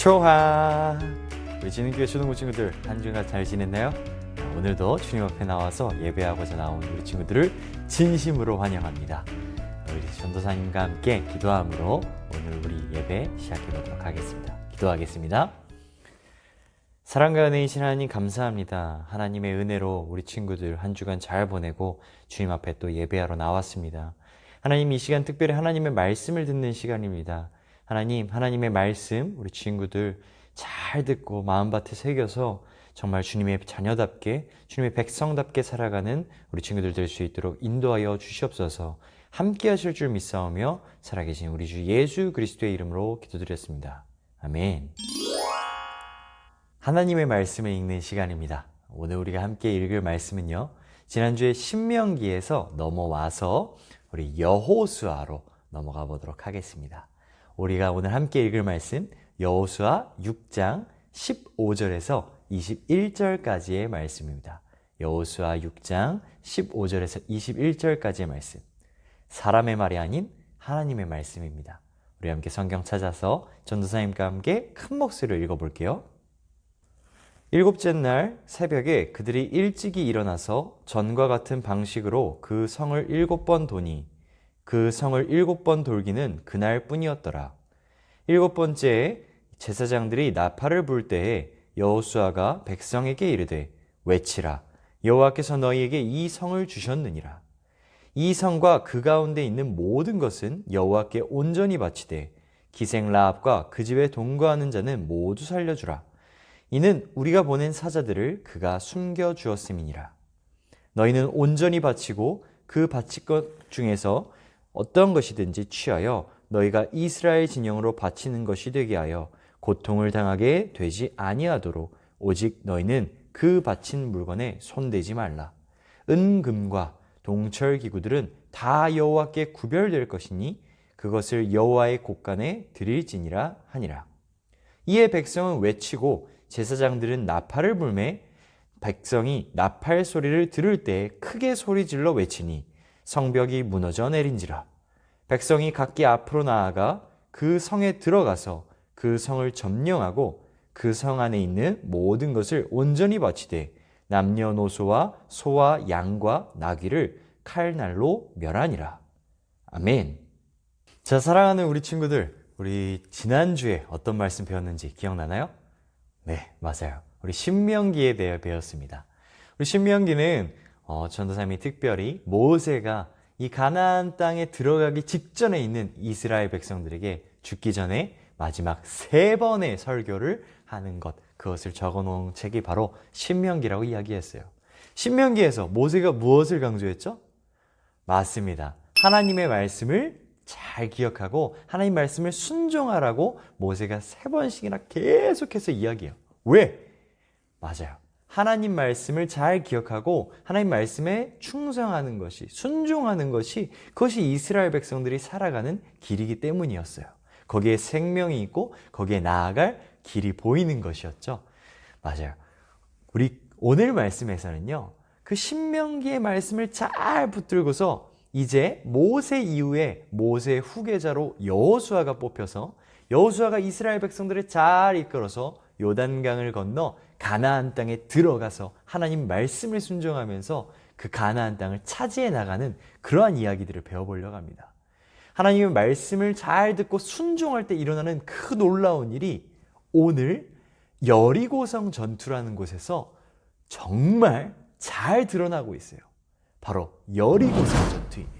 초하! 우리 지능교회 초등부 친구들 한 주간 잘 지냈나요? 오늘도 주님 앞에 나와서 예배하고자 나온 우리 친구들을 진심으로 환영합니다. 우리 전도사님과 함께 기도함으로 오늘 우리 예배 시작해 보도록 하겠습니다. 기도하겠습니다. 사랑과 은혜이신 하나님 감사합니다. 하나님의 은혜로 우리 친구들 한 주간 잘 보내고 주님 앞에 또 예배하러 나왔습니다. 하나님, 이 시간 특별히 하나님의 말씀을 듣는 시간입니다. 하나님, 하나님의 말씀 우리 친구들 잘 듣고 마음밭에 새겨서 정말 주님의 자녀답게, 주님의 백성답게 살아가는 우리 친구들 될 수 있도록 인도하여 주시옵소서. 함께 하실 줄 믿사오며 살아계신 우리 주 예수 그리스도의 이름으로 기도드렸습니다. 아멘. 하나님의 말씀을 읽는 시간입니다. 오늘 우리가 함께 읽을 말씀은요, 지난주에 신명기에서 넘어와서 우리 여호수아로 넘어가 보도록 하겠습니다. 우리가 오늘 함께 읽을 말씀 여호수아 6장 15절에서 21절까지의 말씀입니다. 여호수아 6장 15절에서 21절까지의 말씀, 사람의 말이 아닌 하나님의 말씀입니다. 우리 함께 성경 찾아서 전도사님과 함께 큰 목소리로 읽어볼게요. 일곱째 날 새벽에 그들이 일찍이 일어나서 전과 같은 방식으로 그 성을 7번 도니 그 성을 7번 돌기는 그날 뿐이었더라. 7번째에 제사장들이 나팔을 불 때에 여호수아가 백성에게 이르되 외치라, 여호와께서 너희에게 이 성을 주셨느니라. 이 성과 그 가운데 있는 모든 것은 여호와께 온전히 바치되 기생 라합과 그 집에 동거하는 자는 모두 살려주라. 이는 우리가 보낸 사자들을 그가 숨겨주었음이니라. 너희는 온전히 바치고 그 바칠 것 중에서 어떤 것이든지 취하여 너희가 이스라엘 진영으로 바치는 것이 되게 하여 고통을 당하게 되지 아니하도록 오직 너희는 그 바친 물건에 손대지 말라. 은금과 동철 기구들은 다 여호와께 구별될 것이니 그것을 여호와의 곳간에 드릴지니라 하니라. 이에 백성은 외치고 제사장들은 나팔을 불매 백성이 나팔 소리를 들을 때 크게 소리질러 외치니 성벽이 무너져 내린지라. 백성이 각기 앞으로 나아가 그 성에 들어가서 그 성을 점령하고 그 성 안에 있는 모든 것을 온전히 바치되 남녀노소와 소와 양과 나귀를 칼날로 멸하니라. 아멘. 자, 사랑하는 우리 친구들, 우리 지난주에 어떤 말씀 배웠는지 기억나나요? 네, 맞아요. 우리 신명기에 대해 배웠습니다. 우리 신명기는 전도사님이 특별히 모세가 이 가나안 땅에 들어가기 직전에 있는 이스라엘 백성들에게 죽기 전에 마지막 3번의 설교를 하는 것, 그것을 적어놓은 책이 바로 신명기라고 이야기했어요. 신명기에서 모세가 무엇을 강조했죠? 맞습니다. 하나님의 말씀을 잘 기억하고 하나님 말씀을 순종하라고 모세가 3번씩이나 계속해서 이야기해요. 왜? 맞아요. 하나님 말씀을 잘 기억하고 하나님 말씀에 충성하는 것이, 순종하는 것이, 그것이 이스라엘 백성들이 살아가는 길이기 때문이었어요. 거기에 생명이 있고 거기에 나아갈 길이 보이는 것이었죠. 맞아요. 우리 오늘 말씀에서는요, 그 신명기의 말씀을 잘 붙들고서 이제 모세 이후에 모세의 후계자로 여호수아가 뽑혀서 여호수아가 이스라엘 백성들을 잘 이끌어서 요단강을 건너 가나안 땅에 들어가서 하나님 말씀을 순종하면서 그 가나안 땅을 차지해 나가는 그러한 이야기들을 배워보려고 합니다. 하나님의 말씀을 잘 듣고 순종할 때 일어나는 그 놀라운 일이 오늘 여리고성 전투라는 곳에서 정말 잘 드러나고 있어요. 바로 여리고성 전투입니다.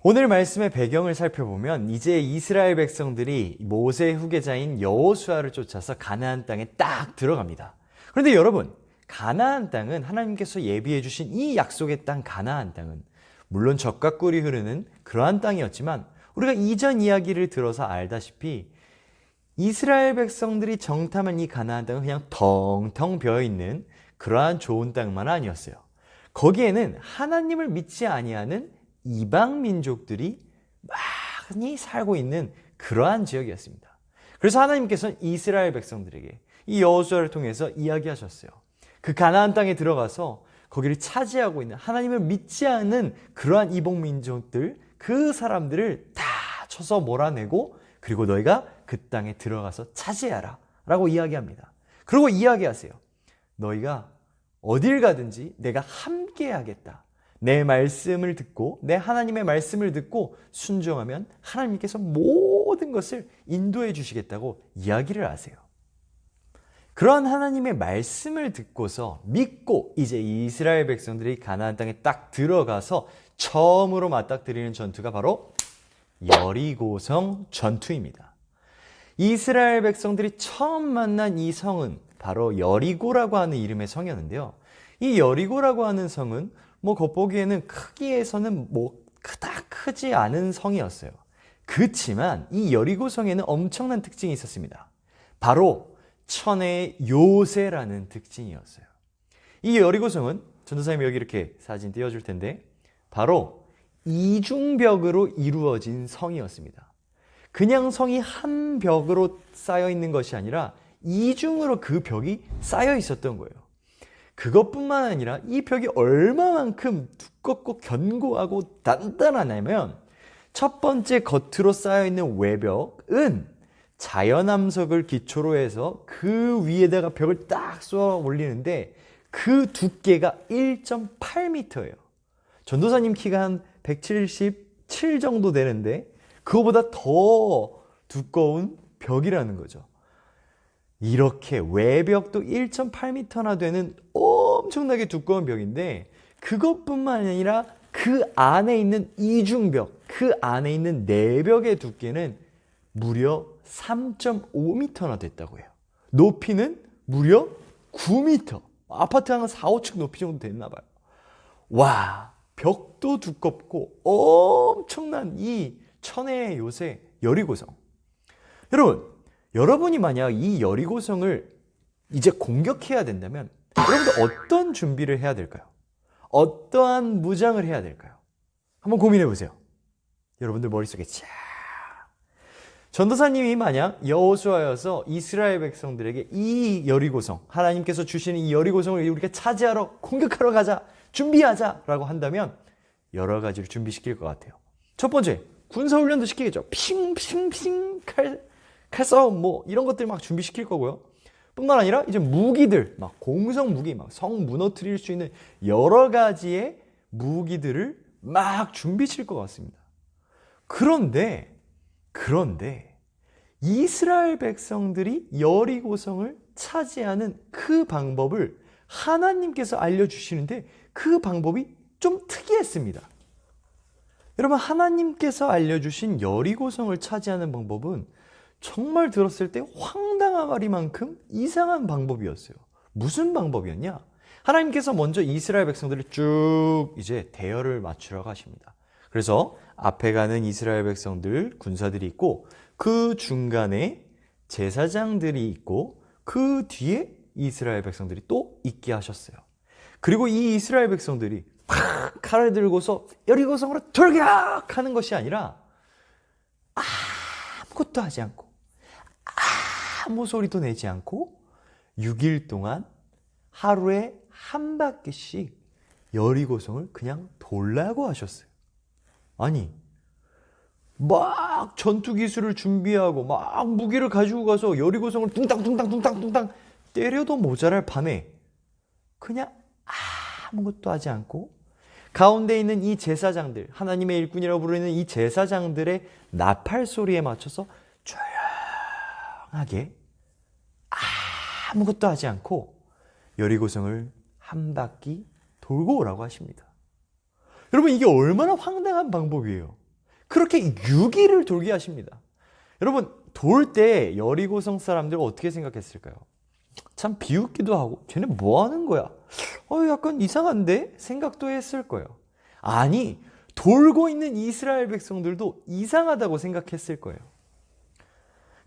오늘 말씀의 배경을 살펴보면 이제 이스라엘 백성들이 모세의 후계자인 여호수아를 쫓아서 가나안 땅에 딱 들어갑니다. 그런데 여러분, 가나안 땅은 하나님께서 예비해 주신 이 약속의 땅 가나안 땅은 물론 젖과 꿀이 흐르는 그러한 땅이었지만 우리가 이전 이야기를 들어서 알다시피 이스라엘 백성들이 정탐한 이 가나안 땅은 그냥 텅텅 비어있는 그러한 좋은 땅만 아니었어요. 거기에는 하나님을 믿지 아니하는 이방 민족들이 많이 살고 있는 그러한 지역이었습니다. 그래서 하나님께서는 이스라엘 백성들에게 이 여호수아를 통해서 이야기하셨어요. 그 가나안 땅에 들어가서 거기를 차지하고 있는 하나님을 믿지 않는 그러한 이방 민족들, 그 사람들을 다 쳐서 몰아내고 그리고 너희가 그 그 땅에 들어가서 차지하라 라고 이야기합니다. 그리고 이야기하세요. 너희가 어딜 가든지 내가 함께 하겠다. 내 말씀을 듣고 내 하나님의 말씀을 듣고 순종하면 하나님께서 모든 것을 인도해 주시겠다고 이야기를 하세요. 그러한 하나님의 말씀을 듣고서 믿고 이제 이스라엘 백성들이 가나안 땅에 딱 들어가서 처음으로 맞닥뜨리는 전투가 바로 여리고성 전투입니다. 이스라엘 백성들이 처음 만난 이 성은 바로 여리고라고 하는 이름의 성이었는데요. 이 여리고라고 하는 성은 겉보기에는 크기에서는 그닥 크지 않은 성이었어요. 그렇지만 이 여리고성에는 엄청난 특징이 있었습니다. 바로 천의 요새라는 특징이었어요. 이 여리고성은 전도사님이 여기 이렇게 사진 띄워줄 텐데 바로 이중벽으로 이루어진 성이었습니다. 그냥 성이 한 벽으로 쌓여 있는 것이 아니라 이중으로 그 벽이 쌓여 있었던 거예요. 그것뿐만 아니라 이 벽이 얼마만큼 두껍고 견고하고 단단하냐면 첫 번째 겉으로 쌓여 있는 외벽은 자연암석을 기초로 해서 그 위에다가 벽을 딱 쏘아 올리는데 그 두께가 1.8m예요. 전도사님 키가 한 177 정도 되는데 그거보다 더 두꺼운 벽이라는 거죠. 이렇게 외벽도 1.8m나 되는 엄청나게 두꺼운 벽인데 그것뿐만 아니라 그 안에 있는 이중벽, 그 안에 있는 내벽의 두께는 무려 3.5m나 됐다고 해요. 높이는 무려 9m. 아파트 한 4, 5층 높이 정도 됐나 봐요. 와, 벽도 두껍고 엄청난 이 천의 요새 여리고성. 여러분이 만약 이 여리고성을 이제 공격해야 된다면 여러분들 어떤 준비를 해야 될까요? 어떠한 무장을 해야 될까요? 한번 고민해 보세요. 여러분들 머릿속에 쫙. 전도사님이 만약 여호수아여서 이스라엘 백성들에게 이 여리고성, 하나님께서 주시는 이 여리고성을 우리가 차지하러 공격하러 가자, 준비하자 라고 한다면 여러 가지를 준비시킬 것 같아요. 첫 번째, 군사훈련도 시키겠죠. 핑핑핑 칼싸움 이런 것들 막 준비시킬 거고요. 뿐만 아니라 이제 무기들, 막 공성 무기, 막 성 무너뜨릴 수 있는 여러 가지의 무기들을 막 준비실 것 같습니다. 그런데 이스라엘 백성들이 여리고성을 차지하는 그 방법을 하나님께서 알려주시는데 그 방법이 좀 특이했습니다. 여러분, 하나님께서 알려주신 여리고성을 차지하는 방법은 정말 들었을 때 황당하리만큼 이상한 방법이었어요. 무슨 방법이었냐? 하나님께서 먼저 이스라엘 백성들을 쭉 이제 대열을 맞추라고 하십니다. 그래서 앞에 가는 이스라엘 백성들, 군사들이 있고 그 중간에 제사장들이 있고 그 뒤에 이스라엘 백성들이 또 있게 하셨어요. 그리고 이 이스라엘 백성들이 팍 칼을 들고서 여리고성으로 돌격하는 것이 아니라 아무것도 하지 않고 아무 소리도 내지 않고 6일 동안 하루에 한 바퀴씩 여리고성을 그냥 돌라고 하셨어요. 아니, 막 전투 기술을 준비하고 막 무기를 가지고 가서 여리고성을 둥땅 때려도 모자랄 판에 그냥 아무것도 하지 않고 가운데 있는 이 제사장들, 하나님의 일꾼이라고 부르는 이 제사장들의 나팔 소리에 맞춰서 조용하게 아무것도 하지 않고 여리고성을 한 바퀴 돌고 오라고 하십니다. 여러분, 이게 얼마나 황당한 방법이에요. 그렇게 6일을 돌게 하십니다. 여러분, 돌 때 여리고성 사람들 어떻게 생각했을까요? 참 비웃기도 하고 쟤네 뭐 하는 거야? 약간 이상한데? 생각도 했을 거예요. 아니, 돌고 있는 이스라엘 백성들도 이상하다고 생각했을 거예요.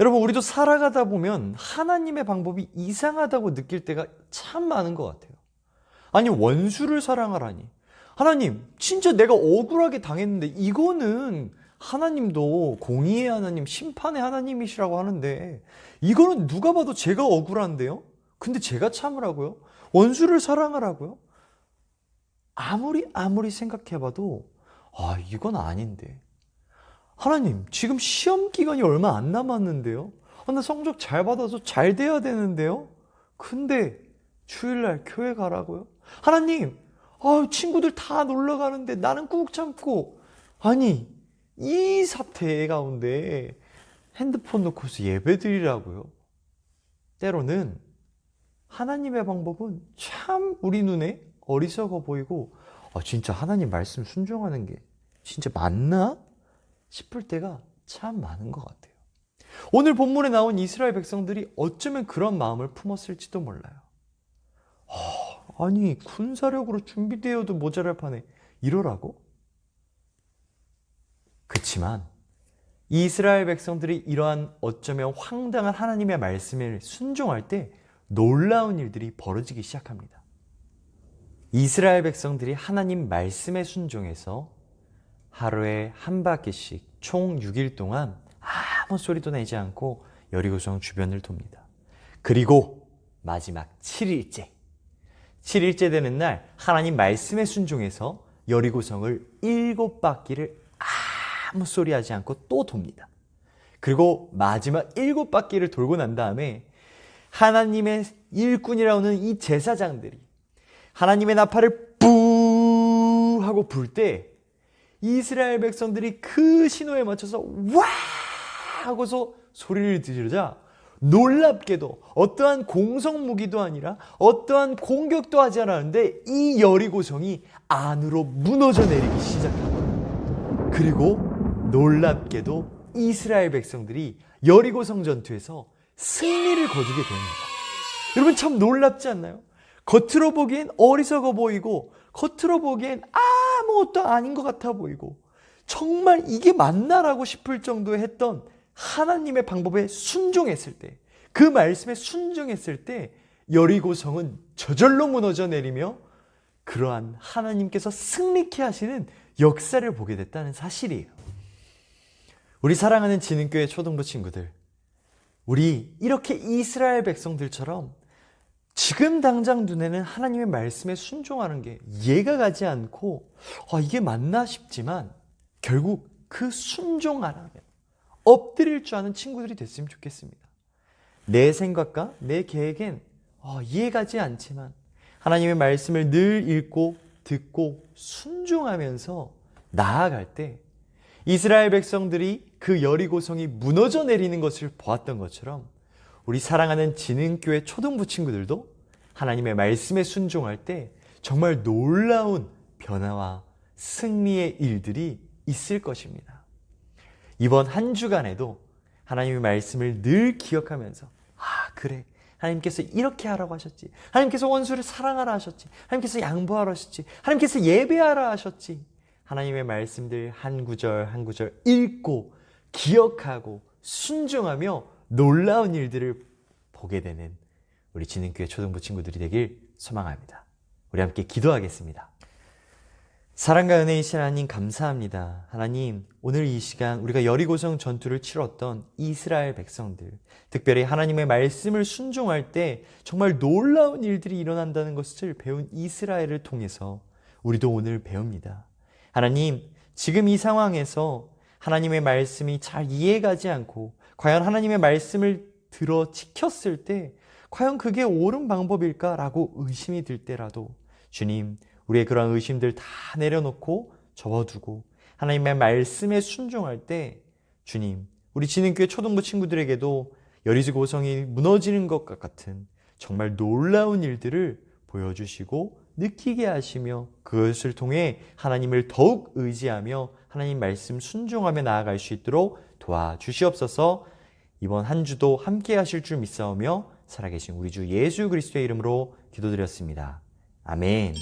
여러분, 우리도 살아가다 보면 하나님의 방법이 이상하다고 느낄 때가 참 많은 것 같아요. 아니, 원수를 사랑하라니. 하나님, 진짜 내가 억울하게 당했는데 이거는 하나님도 공의의 하나님, 심판의 하나님이시라고 하는데 이거는 누가 봐도 제가 억울한데요? 근데 제가 참으라고요? 원수를 사랑하라고요? 아무리 생각해봐도 이건 아닌데. 하나님, 지금 시험 기간이 얼마 안 남았는데요? 나 성적 잘 받아서 잘 돼야 되는데요? 근데 주일날 교회 가라고요? 하나님, 친구들 다 놀러 가는데 나는 꾹 참고. 아니, 이 사태 가운데 핸드폰 놓고서 예배 드리라고요? 때로는 하나님의 방법은 참 우리 눈에 어리석어 보이고, 진짜 하나님 말씀 순종하는 게 진짜 맞나? 싶을 때가 참 많은 것 같아요. 오늘 본문에 나온 이스라엘 백성들이 어쩌면 그런 마음을 품었을지도 몰라요. 아니, 군사력으로 준비되어도 모자랄 판에 이러라고? 그치만 이스라엘 백성들이 이러한 어쩌면 황당한 하나님의 말씀을 순종할 때 놀라운 일들이 벌어지기 시작합니다. 이스라엘 백성들이 하나님 말씀에 순종해서 하루에 한 바퀴씩 총 6일 동안 아무 소리도 내지 않고 여리고성 주변을 돕니다. 그리고 마지막 7일째 되는 날 하나님 말씀에 순종해서 여리고성을 7바퀴를 아무 소리 하지 않고 또 돕니다. 그리고 마지막 7바퀴를 돌고 난 다음에 하나님의 일꾼이라고 하는 이 제사장들이 하나님의 나팔을 뿌 하고 불 때 이스라엘 백성들이 그 신호에 맞춰서 와 하고서 소리를 지르자 놀랍게도 어떠한 공성 무기도 아니라 어떠한 공격도 하지 않았는데 이 여리고성이 안으로 무너져 내리기 시작합니다. 그리고 놀랍게도 이스라엘 백성들이 여리고성 전투에서 승리를 거두게 됩니다. 여러분 참 놀랍지 않나요? 겉으로 보기엔 어리석어 보이고 겉으로 보기엔 아무것도 아닌 것 같아 보이고 정말 이게 맞나라고 싶을 정도에 했던 하나님의 방법에 순종했을 때, 그 말씀에 순종했을 때 여리고성은 저절로 무너져 내리며 그러한 하나님께서 승리케 하시는 역사를 보게 됐다는 사실이에요. 우리 사랑하는 지능교회 초등부 친구들, 우리 이렇게 이스라엘 백성들처럼 지금 당장 눈에는 하나님의 말씀에 순종하는 게 이해가 가지 않고 이게 맞나 싶지만 결국 그 순종 안 하면 엎드릴 줄 아는 친구들이 됐으면 좋겠습니다. 내 생각과 내 계획엔 이해가지 않지만 하나님의 말씀을 늘 읽고 듣고 순종하면서 나아갈 때 이스라엘 백성들이 그 여리고성이 무너져 내리는 것을 보았던 것처럼 우리 사랑하는 지능교회 초등부 친구들도 하나님의 말씀에 순종할 때 정말 놀라운 변화와 승리의 일들이 있을 것입니다. 이번 한 주간에도 하나님의 말씀을 늘 기억하면서 그래, 하나님께서 이렇게 하라고 하셨지, 하나님께서 원수를 사랑하라 하셨지, 하나님께서 양보하라 하셨지, 하나님께서 예배하라 하셨지, 하나님의 말씀들 한 구절 한 구절 읽고 기억하고 순종하며 놀라운 일들을 보게 되는 우리 지능교회 초등부 친구들이 되길 소망합니다. 우리 함께 기도하겠습니다. 사랑과 은혜이신 하나님 감사합니다. 하나님, 오늘 이 시간 우리가 여리고성 전투를 치렀던 이스라엘 백성들, 특별히 하나님의 말씀을 순종할 때 정말 놀라운 일들이 일어난다는 것을 배운 이스라엘을 통해서 우리도 오늘 배웁니다. 하나님, 지금 이 상황에서 하나님의 말씀이 잘 이해가지 않고 과연 하나님의 말씀을 들어 지켰을 때 과연 그게 옳은 방법일까라고 의심이 들 때라도 주님, 우리의 그런 의심들 다 내려놓고 접어두고 하나님의 말씀에 순종할 때 주님, 우리 지능교회 초등부 친구들에게도 여리고성이 무너지는 것과 같은 정말 놀라운 일들을 보여주시고 느끼게 하시며 그것을 통해 하나님을 더욱 의지하며 하나님 말씀 순종하며 나아갈 수 있도록 도와주시옵소서. 이번 한 주도 함께 하실 줄 믿사오며 살아계신 우리 주 예수 그리스도의 이름으로 기도드렸습니다. 아멘.